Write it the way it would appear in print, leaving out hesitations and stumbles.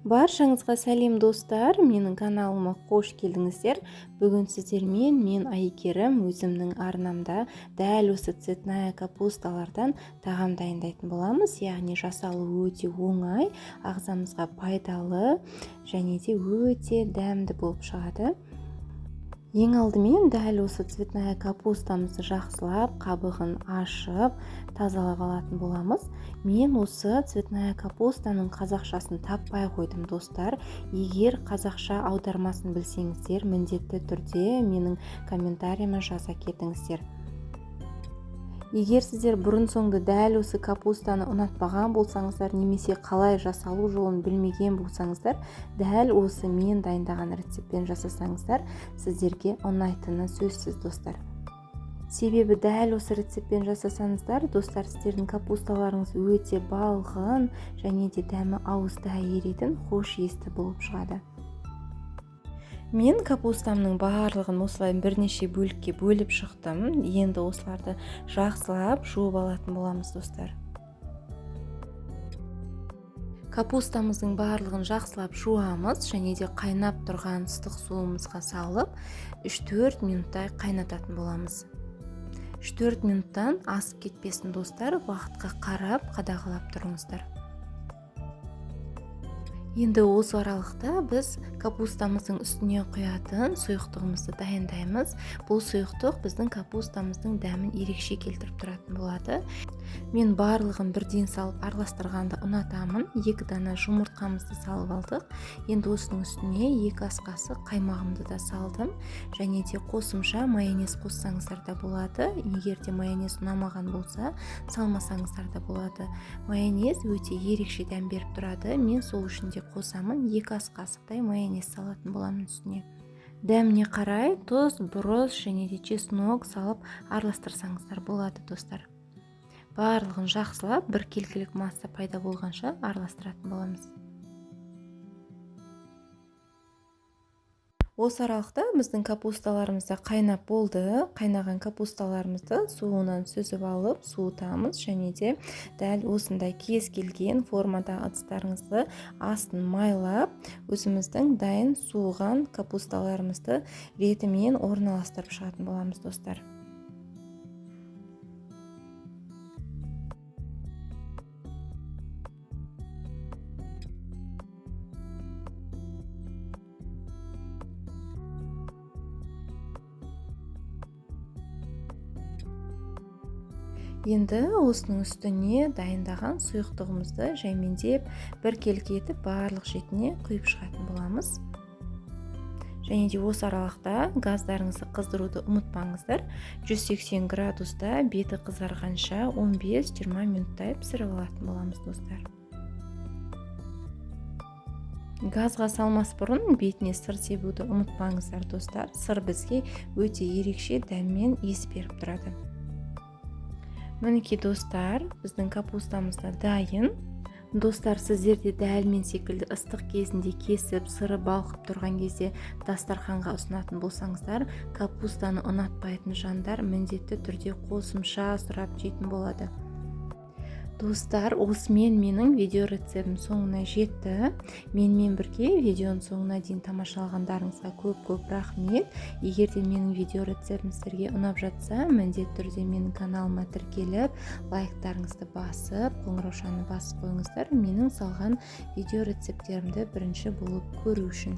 Баршаңызға сәлем достар, менің каналыма қош келдіңіздер. Бүгін сіздермен мен Айкерім өзімнің арнамда дәл осы цветная капусталардан тағам дайындайтын боламыз. Яғни жасалу өте оңай, ағзамызға пайдалы және де өте дәмді болып шығады. Ең алдымен дәл осы цветная капустамызды жақсылап, қабығын ашып, тазалап алатын боламыз. Мен осы цветная капустаның қазақшасын таппай қойдым достар. Егер қазақша аудармасын білсеңіздер, міндетті түрде менің комментарийіме жаза кетіңіздер. Егер сіздер бұрын-соңды дәл осы капустаны ұнатпаған болсаңыздар, немесе қалай жасалу жолын білмеген болсаңыздар, дәл осы мен дайындаған рецептпен жасасаңыздар, сіздерге ұнайтыны сөзсіз достар. Себебі дәл осы рецептпен жасасаңыздар, достар, сіздердің капусталарыңыз өте балғын және де дәмі ауызда еритін хош иісті болып шығады. Мен капустамның барлығын осылай бірнеше бөлікке бөліп шықтым. Енді осыларды жақсылап жуып алатын боламыз достар. Капустамыздың барлығын жақсылап жуамыз және де қайнап тұрған ыстық суымызға салып 3-4 минуттай қайнататын боламыз. 3-4 минуттан асып кетпесін достар, уақытқа қарап қадағалап тұрыңыздар. Енді осы аралықта біз капустамыздың үстіне құятын сұйықтығымызды дайындаймыз. Бұл сұйықтық біздің капустамыздың дәмін ерекше келтіріп тұратын болады. Мен барлығын бірден салып араластырғанды ұнатамын. 2 дана жұмыртқамызды салып алдық. Енді осының үстіне 2 ас қасық қаймағымды да салдым. Және де қосымша майонез қоссаңыздар да болады. Егер де майонез ұнамаған болса, салмасаңыздар да болады. Майонез өте ерекше дәм беріп тұрады. Мен сол үшін де қосамын. 2 ас қасықтай майонез салатын боламын үстіне. Дәміне қарай тұз, бұрыс және де чеснок салып араластырсаңыздар болады достар. Барлығын жақсылап бір келкілік масса пайда болғанша араластыратын боламыз. Осы аралықта біздің капусталарымыз да қайнап болды. Қайнаған капусталарымызды суынан сүзіп алып, суытамыз және де дәл осындай кез келген формада ыдыстарыңызды астын майлап, өзіміздің дайын суыған капусталарымызды ретімен орналастырып шығатын боламыз достар. Енді осының үстіне дайындаған сұйықтығымызды жаймендеп бір келкі етіп барлық шетіне құйып шығатын боламыз. Және де осы аралықта газдарыңызды қыздыруды ұмытпаңыздар. 180 градуста беті қызарғанша 15-20 минуттай пісіріп алатын боламыз достар. Газға салмас бұрын бетіне сыр себуді ұмытпаңыздар достар. Сыр бізге өте ерекше дәммен иіс беріп тұрады. Мінекей достар, біздің капустамыз да дайын. Достар, сіздер де дәл мен секілді ыстық кезінде кесіп, сыры балқып тұрған кезде дастарханға ұсынатын болсаңыздар, капустаны ұнатпайтын жандар міндетті түрде қосымша сұрап жейтін болады. Достар, осымен менің видео рецептім соңына жетті. Менімен бірге видеоның соңына дейін тамашалағандарыңызға көп рахмет. Егер де менің видео рецептім сіздерге ұнап жатса, міндетті түрде менің каналыма тіркеліп, лайктарыңызды басып, қоңыраушаны басып қойыңыздар. Менің салған видео рецепттерімді бірінші болып көру үшін.